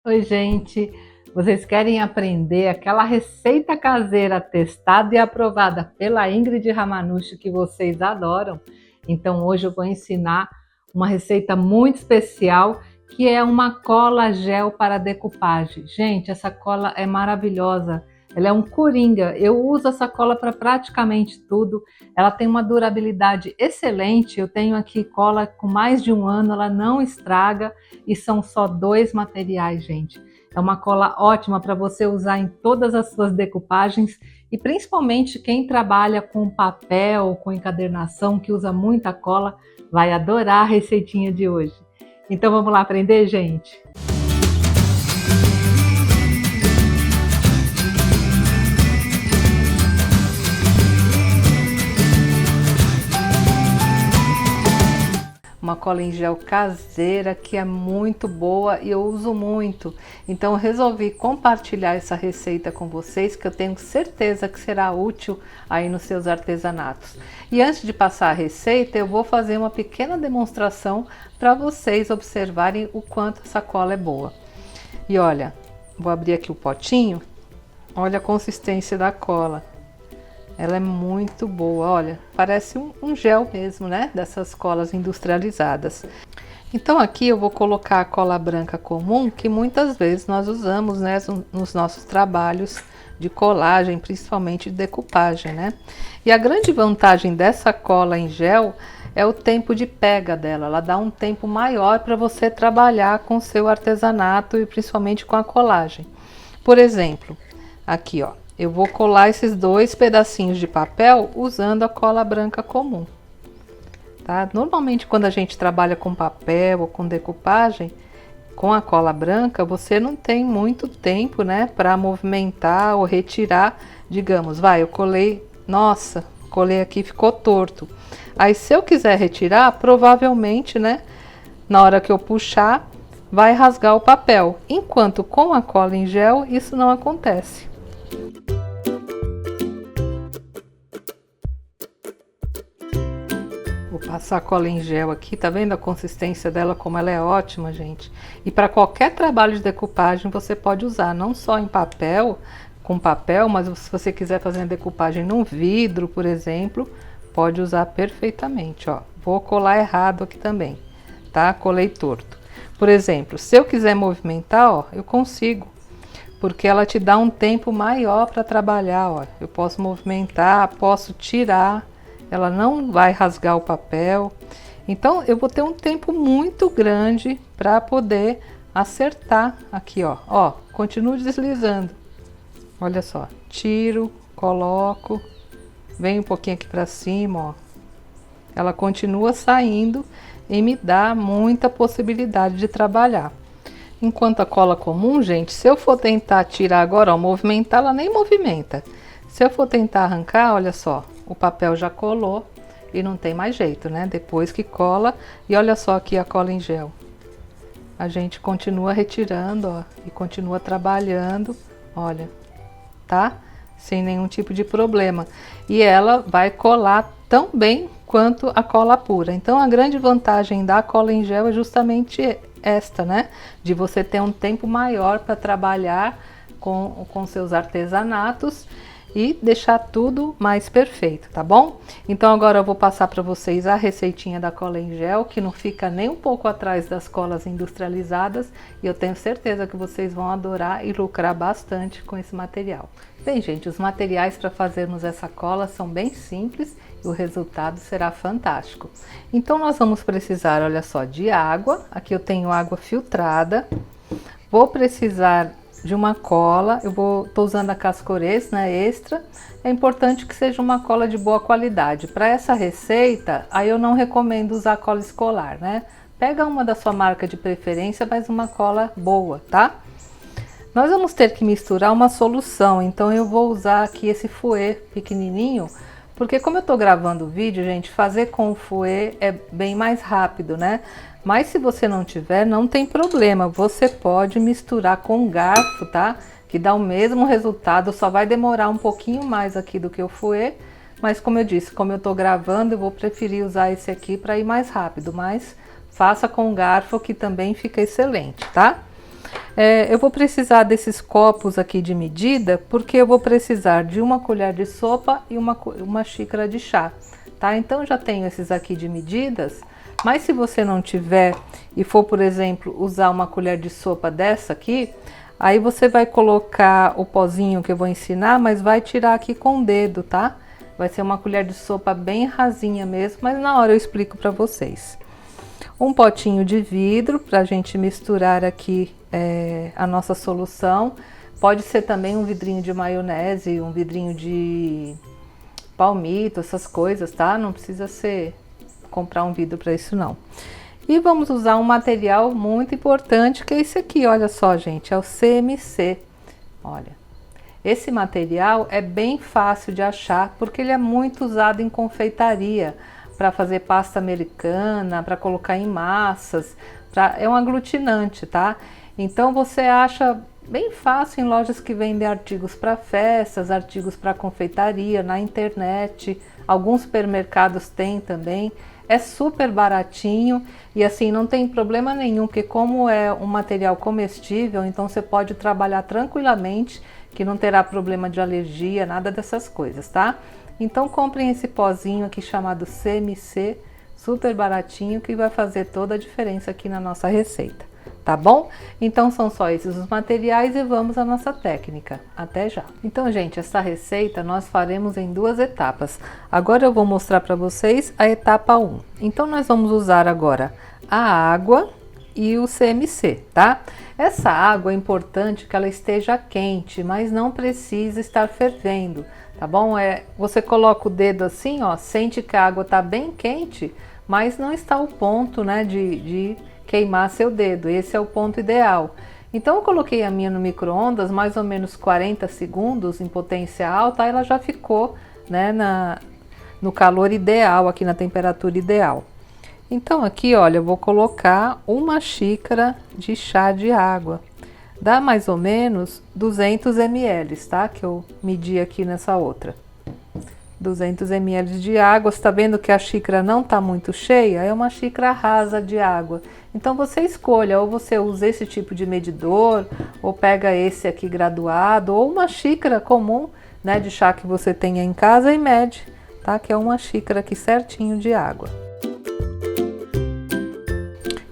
Oi, gente! Vocês querem aprender aquela receita caseira testada e aprovada pela Ingrid Ramanucci que vocês adoram? Então hoje eu vou ensinar uma receita muito especial que é uma cola gel para decupagem. Gente, essa cola é maravilhosa. Ela é um coringa. Eu uso essa cola para praticamente tudo. Ela tem uma durabilidade excelente. Eu tenho aqui cola com mais de um ano, ela não estraga e são só 2 materiais, gente. É uma cola ótima para você usar em todas as suas decupagens e principalmente quem trabalha com papel, com encadernação, que usa muita cola, vai adorar a receitinha de hoje. Então vamos lá aprender, gente? Uma cola em gel caseira que é muito boa e eu uso muito. Então eu resolvi compartilhar essa receita com vocês, que eu tenho certeza que será útil aí nos seus artesanatos. E antes de passar a receita, eu vou fazer uma pequena demonstração para vocês observarem o quanto essa cola é boa. E olha, vou abrir aqui o potinho. Olha a consistência da cola. Ela é muito boa, olha, parece um gel mesmo, né? Dessas colas industrializadas. Então aqui eu vou colocar a cola branca comum, que muitas vezes nós usamos, né, nos nossos trabalhos de colagem, principalmente de decupagem, né? E a grande vantagem dessa cola em gel é o tempo de pega dela. Ela dá um tempo maior para você trabalhar com o seu artesanato e principalmente com a colagem. Por exemplo, aqui ó. Eu vou colar esses 2 pedacinhos de papel usando a cola branca comum, tá? Normalmente quando a gente trabalha com papel ou com decupagem, com a cola branca, você não tem muito tempo, né, para movimentar ou retirar, digamos, eu colei, nossa, colei aqui, ficou torto. Aí se eu quiser retirar, provavelmente, né, na hora que eu puxar, vai rasgar o papel. Enquanto com a cola em gel, isso não acontece. Vou passar a cola em gel aqui, tá vendo a consistência dela, como ela é ótima, gente? E para qualquer trabalho de decupagem você pode usar, não só em papel, com papel, mas se você quiser fazer a decupagem num vidro, por exemplo, pode usar perfeitamente, ó. Vou colar errado aqui também, tá? Colei torto. Por exemplo, se eu quiser movimentar, ó, eu consigo, porque ela te dá um tempo maior para trabalhar, ó. Eu posso movimentar, posso tirar. Ela não vai rasgar o papel. Então eu vou ter um tempo muito grande para poder acertar aqui, ó. Ó, continuo deslizando. Olha só, tiro, coloco, venho um pouquinho aqui para cima, ó. Ela continua saindo e me dá muita possibilidade de trabalhar. Enquanto a cola comum, gente, se eu for tentar tirar agora, ó, movimentar, ela nem movimenta. Se eu for tentar arrancar, olha só, o papel já colou e não tem mais jeito, né? Depois que cola, e olha só aqui a cola em gel. A gente continua retirando, ó, e continua trabalhando, olha, tá? Sem nenhum tipo de problema. E ela vai colar tão bem quanto a cola pura. Então a grande vantagem da cola em gel é justamente esta, né? De você ter um tempo maior para trabalhar com seus artesanatos e deixar tudo mais perfeito, tá bom? Então agora eu vou passar para vocês a receitinha da cola em gel, que não fica nem um pouco atrás das colas industrializadas, e eu tenho certeza que vocês vão adorar e lucrar bastante com esse material. Bem, gente, os materiais para fazermos essa cola são bem simples e o resultado será fantástico. Então nós vamos precisar, olha só, de água. Aqui eu tenho água filtrada. Vou precisar de uma cola, tô usando a Cascorês, né, extra. É importante que seja uma cola de boa qualidade. Para essa receita, aí eu não recomendo usar cola escolar, né? Pega uma da sua marca de preferência, mas uma cola boa, tá? Nós vamos ter que misturar uma solução, então eu vou usar aqui esse fouet pequenininho, porque como eu tô gravando o vídeo, gente, fazer com o fouet é bem mais rápido, né? Mas se você não tiver, não tem problema, você pode misturar com um garfo, tá? Que dá o mesmo resultado, só vai demorar um pouquinho mais aqui do que o fouet, mas como eu disse, como eu tô gravando, eu vou preferir usar esse aqui para ir mais rápido, mas faça com um garfo que também fica excelente, tá? Eu vou precisar desses copos aqui de medida, porque eu vou precisar de uma colher de sopa e uma xícara de chá, tá? Então eu já tenho esses aqui de medidas, mas se você não tiver e for, por exemplo, usar uma colher de sopa dessa aqui, aí você vai colocar o pozinho que eu vou ensinar, mas vai tirar aqui com o dedo, tá? Vai ser uma colher de sopa bem rasinha mesmo, mas na hora eu explico para vocês. Um potinho de vidro para a gente misturar aqui a nossa solução. Pode ser também um vidrinho de maionese, um vidrinho de palmito, essas coisas, tá? Não precisa ser comprar um vidro para isso não. E vamos usar um material muito importante, que é esse aqui, olha só, gente, é o CMC. Olha, esse material é bem fácil de achar, porque ele é muito usado em confeitaria, para fazer pasta americana, para colocar em massas, é um aglutinante, tá? Então você acha bem fácil em lojas que vendem artigos para festas, artigos para confeitaria, na internet, alguns supermercados têm também. É super baratinho e assim não tem problema nenhum, porque como é um material comestível, então você pode trabalhar tranquilamente, que não terá problema de alergia, nada dessas coisas, tá? Então comprem esse pozinho aqui chamado CMC, super baratinho, que vai fazer toda a diferença aqui na nossa receita, tá bom? Então são só esses os materiais e vamos à nossa técnica. Até já! Então, gente, essa receita nós faremos em duas etapas. Agora eu vou mostrar para vocês a etapa 1. Então nós vamos usar agora a água e o CMC, tá? Essa água é importante que ela esteja quente, mas não precisa estar fervendo, tá bom? Você coloca o dedo assim, ó, sente que a água tá bem quente, mas não está ao ponto, né, de queimar seu dedo. Esse é o ponto ideal. Então eu coloquei a minha no micro-ondas, mais ou menos 40 segundos em potência alta, aí ela já ficou, né, no calor ideal, aqui na temperatura ideal. Então aqui, olha, eu vou colocar uma xícara de chá de água. Dá mais ou menos 200 ml, tá? Que eu medi aqui nessa outra. 200 ml de água. Você tá vendo que a xícara não tá muito cheia? É uma xícara rasa de água. Então você escolha, ou você usa esse tipo de medidor, ou pega esse aqui graduado, ou uma xícara comum, né, de chá que você tenha em casa e mede, tá? Que é uma xícara aqui certinho de água.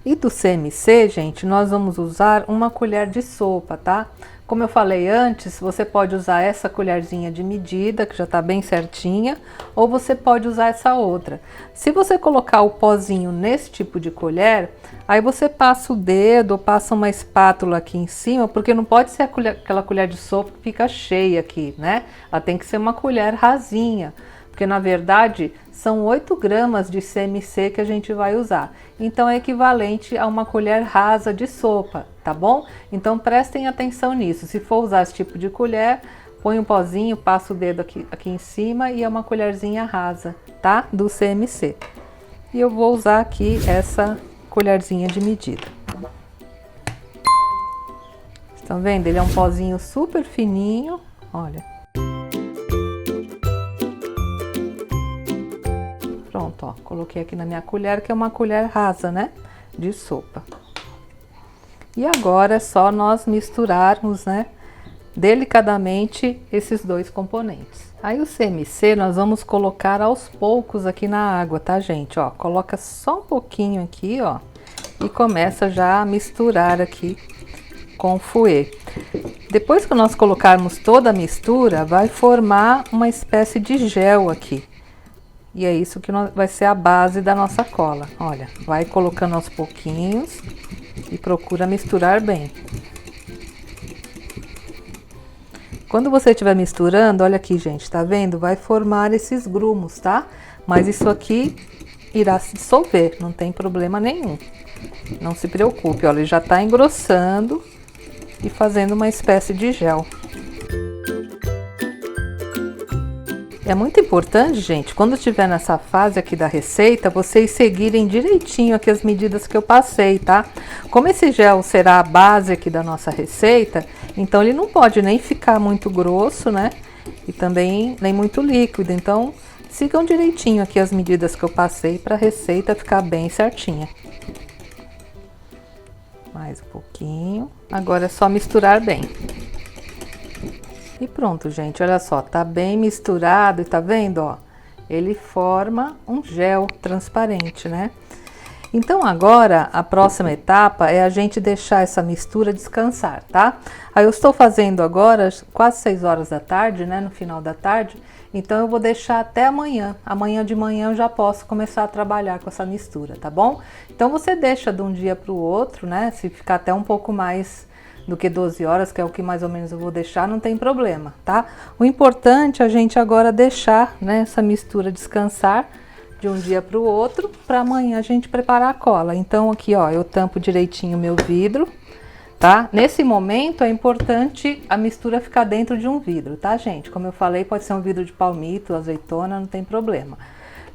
E do CMC, gente, nós vamos usar uma colher de sopa, tá? Como eu falei antes, você pode usar essa colherzinha de medida, que já tá bem certinha, ou você pode usar essa outra. Se você colocar o pozinho nesse tipo de colher, aí você passa o dedo ou passa uma espátula aqui em cima, porque não pode ser aquela colher de sopa que fica cheia aqui, né? Ela tem que ser uma colher rasinha, porque na verdade são 8 gramas de CMC que a gente vai usar. Então é equivalente a uma colher rasa de sopa, tá bom? Então prestem atenção nisso. Se for usar esse tipo de colher, põe um pozinho, passa o dedo aqui em cima e é uma colherzinha rasa, tá? Do CMC. E eu vou usar aqui essa colherzinha de medida. Estão vendo? Ele é um pozinho super fininho, olha. Pronto, ó, coloquei aqui na minha colher, que é uma colher rasa, né, de sopa. E agora é só nós misturarmos, né, delicadamente esses dois componentes. Aí o CMC nós vamos colocar aos poucos aqui na água, tá, gente? Ó, coloca só um pouquinho aqui, ó, e começa já a misturar aqui com o fouet. Depois que nós colocarmos toda a mistura, vai formar uma espécie de gel aqui. E é isso que vai ser a base da nossa cola. Olha, vai colocando aos pouquinhos e procura misturar bem. Quando você estiver misturando, olha aqui, gente, tá vendo? Vai formar esses grumos, tá? Mas isso aqui irá se dissolver, não tem problema nenhum. Não se preocupe, olha, ele já tá engrossando e fazendo uma espécie de gel. É muito importante, gente, quando estiver nessa fase aqui da receita, vocês seguirem direitinho aqui as medidas que eu passei, tá? Como esse gel será a base aqui da nossa receita, então ele não pode nem ficar muito grosso, né? E também nem muito líquido, então sigam direitinho aqui as medidas que eu passei para a receita ficar bem certinha. Mais um pouquinho. Agora é só misturar bem. E pronto, gente, olha só, tá bem misturado e tá vendo, ó? Ele forma um gel transparente, né? Então agora a próxima etapa é a gente deixar essa mistura descansar, tá? Aí eu estou fazendo agora quase 6 horas da tarde, né? No final da tarde. Então eu vou deixar até amanhã. Amanhã de manhã eu já posso começar a trabalhar com essa mistura, tá bom? Então você deixa de um dia para o outro, né? Se ficar até um pouco mais do que 12 horas, que é o que mais ou menos eu vou deixar, não tem problema, tá? O importante é a gente agora deixar, né, essa mistura descansar de um dia para o outro, para amanhã a gente preparar a cola. Então aqui, ó, eu tampo direitinho o meu vidro, tá? Nesse momento é importante a mistura ficar dentro de um vidro, tá, gente? Como eu falei, pode ser um vidro de palmito, azeitona, não tem problema.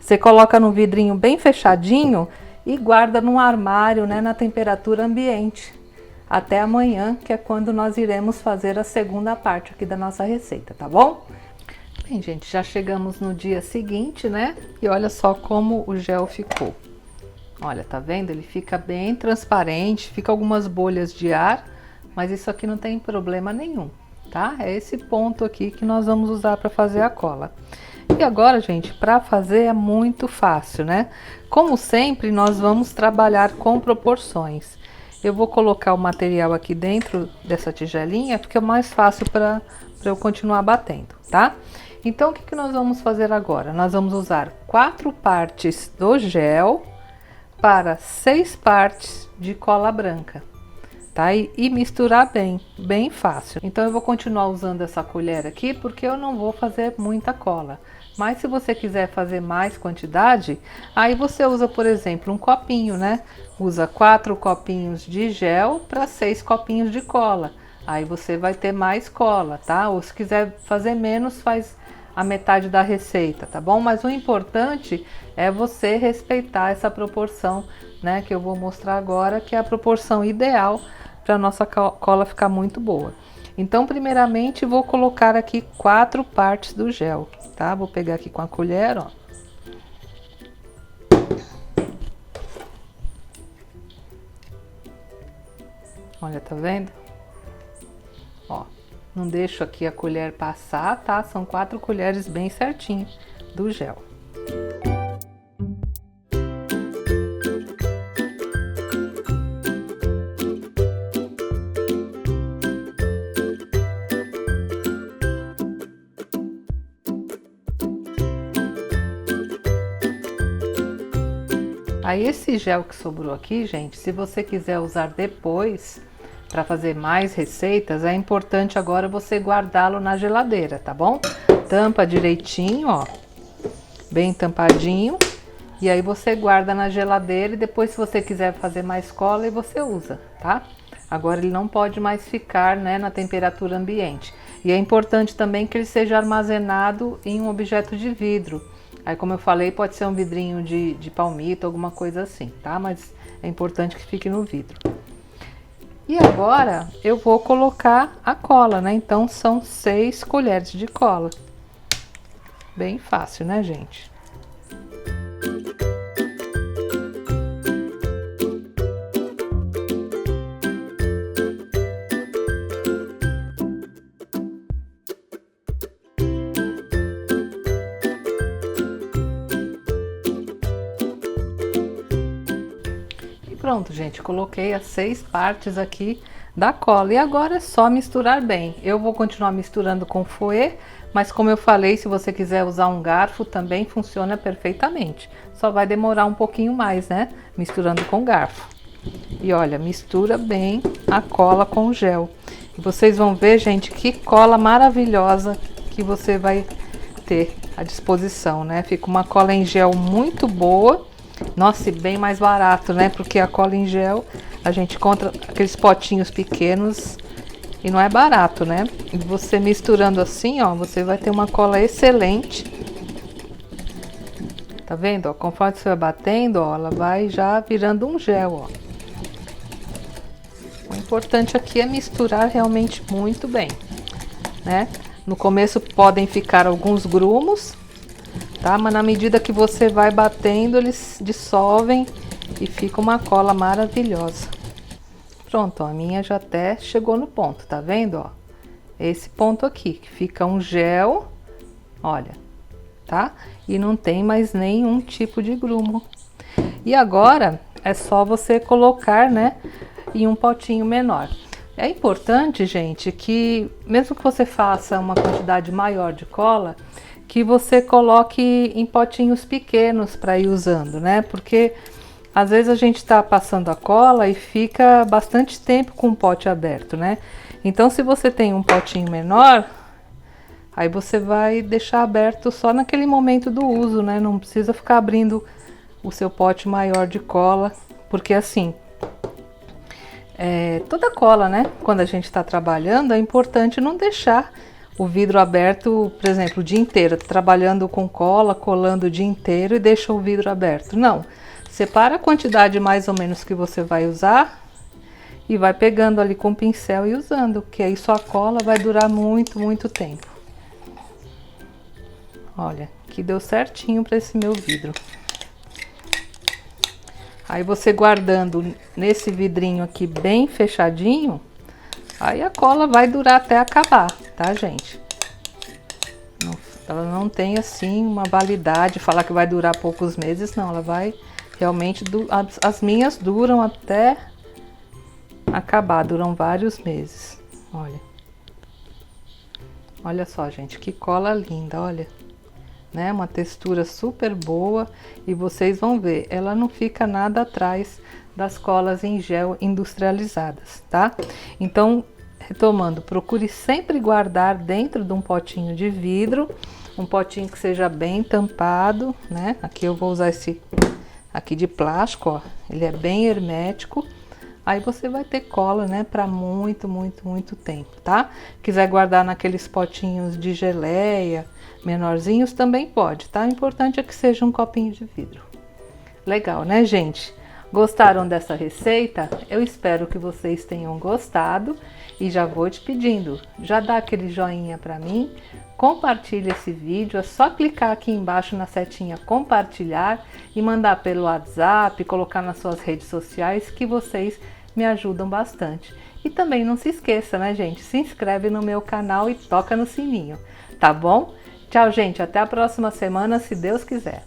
Você coloca num vidrinho bem fechadinho e guarda num armário, né, na temperatura ambiente. Até amanhã, que é quando nós iremos fazer a segunda parte aqui da nossa receita, tá bom? Bem, gente, já chegamos no dia seguinte, né? E olha só como o gel ficou. Olha, tá vendo? Ele fica bem transparente, fica algumas bolhas de ar, mas isso aqui não tem problema nenhum, tá? É esse ponto aqui que nós vamos usar para fazer a cola. E agora, gente, para fazer é muito fácil, né? Como sempre, nós vamos trabalhar com proporções. Eu vou colocar o material aqui dentro dessa tigelinha, porque é mais fácil para eu continuar batendo, tá? Então, o que nós vamos fazer agora? Nós vamos usar 4 partes do gel para 6 partes de cola branca, tá? E misturar bem, bem fácil. Então, eu vou continuar usando essa colher aqui, porque eu não vou fazer muita cola. Mas se você quiser fazer mais quantidade, aí você usa, por exemplo, um copinho, né? Usa 4 copinhos de gel para 6 copinhos de cola. Aí você vai ter mais cola, tá? Ou se quiser fazer menos, faz a metade da receita, tá bom? Mas o importante é você respeitar essa proporção, né? Que eu vou mostrar agora, que é a proporção ideal para a nossa cola ficar muito boa. Então, primeiramente, vou colocar aqui 4 partes do gel, tá? Vou pegar aqui com a colher, ó. Olha, tá vendo? Ó, não deixo aqui a colher passar, tá? São 4 colheres bem certinho do gel. Aí esse gel que sobrou aqui, gente, se você quiser usar depois para fazer mais receitas, é importante agora você guardá-lo na geladeira, tá bom? Tampa direitinho, ó, bem tampadinho, e aí você guarda na geladeira e depois, se você quiser fazer mais cola, aí você usa, tá? Agora ele não pode mais ficar, né, na temperatura ambiente. E é importante também que ele seja armazenado em um objeto de vidro. Aí, como eu falei, pode ser um vidrinho de palmito, alguma coisa assim, tá? Mas é importante que fique no vidro. E agora eu vou colocar a cola, né? Então são 6 colheres de cola. Bem fácil, né, gente? Pronto, gente, coloquei as 6 partes aqui da cola e agora é só misturar bem. Eu vou continuar misturando com fouet, mas como eu falei, se você quiser usar um garfo também funciona perfeitamente. Só vai demorar um pouquinho mais, né? Misturando com garfo. E olha, mistura bem a cola com o gel. E vocês vão ver, gente, que cola maravilhosa que você vai ter à disposição, né? Fica uma cola em gel muito boa. Nossa, e bem mais barato, né? Porque a cola em gel, a gente encontra aqueles potinhos pequenos e não é barato, né? E você misturando assim, ó, você vai ter uma cola excelente. Tá vendo, ó? Conforme você vai batendo, ó, ela vai já virando um gel, ó. O importante aqui é misturar realmente muito bem, né? No começo podem ficar alguns grumos, tá? Mas na medida que você vai batendo, eles dissolvem e fica uma cola maravilhosa. Pronto, ó, a minha já até chegou no ponto, tá vendo, ó? Esse ponto aqui, que fica um gel, olha, tá? E não tem mais nenhum tipo de grumo. E agora é só você colocar, né, em um potinho menor. É importante, gente, que mesmo que você faça uma quantidade maior de cola, que você coloque em potinhos pequenos para ir usando, né? Porque às vezes a gente está passando a cola e fica bastante tempo com o pote aberto, né? Então, se você tem um potinho menor, aí você vai deixar aberto só naquele momento do uso, né? Não precisa ficar abrindo o seu pote maior de cola, porque assim, toda cola, né? Quando a gente está trabalhando, é importante não deixar o vidro aberto, por exemplo, o dia inteiro, trabalhando com cola, colando o dia inteiro e deixa o vidro aberto. Não, separa a quantidade mais ou menos que você vai usar e vai pegando ali com o pincel e usando, que aí sua cola vai durar muito, muito tempo. Olha, que deu certinho para esse meu vidro. Aí você guardando nesse vidrinho aqui bem fechadinho, aí a cola vai durar até acabar, tá, gente? Ela não tem assim uma validade, falar que vai durar poucos meses, não. Ela vai realmente, as minhas duram até acabar, duram vários meses. Olha. Olha só, gente, que cola linda, olha. Né? Uma textura super boa e vocês vão ver, ela não fica nada atrás das colas em gel industrializadas, tá? Então, retomando, procure sempre guardar dentro de um potinho de vidro, um potinho que seja bem tampado, né? Aqui eu vou usar esse aqui de plástico, ó, ele é bem hermético. Aí você vai ter cola, né, para muito, muito, muito tempo, tá? Quiser guardar naqueles potinhos de geleia, menorzinhos, também pode, tá? O importante é que seja um copinho de vidro. Legal, né, gente? Gostaram dessa receita? Eu espero que vocês tenham gostado e já vou te pedindo, já dá aquele joinha para mim, compartilha esse vídeo, é só clicar aqui embaixo na setinha compartilhar e mandar pelo WhatsApp, colocar nas suas redes sociais que vocês me ajudam bastante. E também não se esqueça, né, gente? Se inscreve no meu canal e toca no sininho, tá bom? Tchau, gente. Até a próxima semana, se Deus quiser.